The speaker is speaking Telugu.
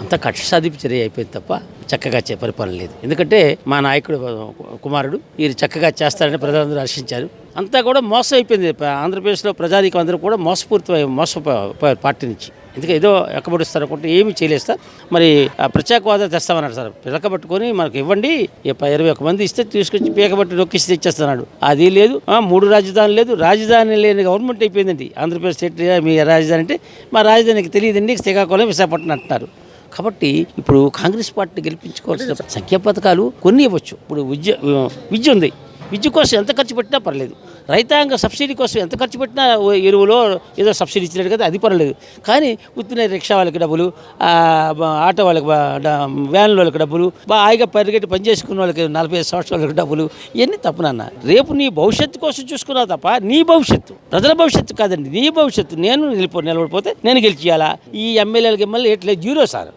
అంత కక్ష సాధింపు చర్య అయిపోయింది తప్ప చక్కగా పరిపాలన లేదు. ఎందుకంటే మా నాయకుడు కుమారుడు వీరు చక్కగా చేస్తారని ప్రజలందరూ హర్షించారు. అంతా కూడా మోసం అయిపోయింది. ఆంధ్రప్రదేశ్లో ప్రజానీకం అందరూ కూడా మోసపోయారు పార్టీ నుంచి. ఎందుకంటే ఏదో ఎక్కబడిస్తారు అనుకుంటే ఏమీ చేయలేదు సార్. మరి ప్రత్యేక హోదా తెస్తామన్నాడు సార్. పిలకబట్టుకొని మనకు ఇవ్వండి 21 మంది ఇస్తే తీసుకొచ్చి పీకబట్టి నొక్కిస్తే ఇచ్చేస్తున్నాడు. అది లేదు. 3 రాజధానులు లేదు. రాజధాని లేని గవర్నమెంట్ అయిపోయిందండి ఆంధ్రప్రదేశ్ స్టేట్. మీ రాజధాని అంటే మా రాజధానికి తెలియదండి, శ్రీకాకుళం విశాఖపట్నం అంటున్నారు. కాబట్టి ఇప్పుడు కాంగ్రెస్ పార్టీ గెలిపించుకోవాల్సిన సంఖ్యా పథకాలు కొన్ని ఇవ్వచ్చు. ఇప్పుడు విద్య ఉంది. విద్య కోసం ఎంత ఖర్చు పెట్టినా పర్లేదు. రైతాంగ సబ్సిడీ కోసం ఎంత ఖర్చు పెట్టినా ఎరువులో ఏదో సబ్సిడీ ఇచ్చినట్టు కదా, అది పర్లేదు. కానీ ఉత్తిన రిక్షా వాళ్ళకి డబ్బులు, ఆటో వాళ్ళకి వ్యాన్ల వాళ్ళకి డబ్బులు, హాయిగా పరిగెట్టి పనిచేసుకున్న వాళ్ళకి 45 సంవత్సరాలకు డబ్బులు, ఇవన్నీ తప్పునన్న. రేపు నీ భవిష్యత్తు కోసం చూసుకున్నావు తప్ప నీ భవిష్యత్తు, ప్రజల భవిష్యత్తు కాదండి, నీ భవిష్యత్తు. నేను నిలబడిపోతే నేను గెలిచేయాలా? ఈ ఎమ్మెల్యేలకి ఎట్లేదు జీరో సార్.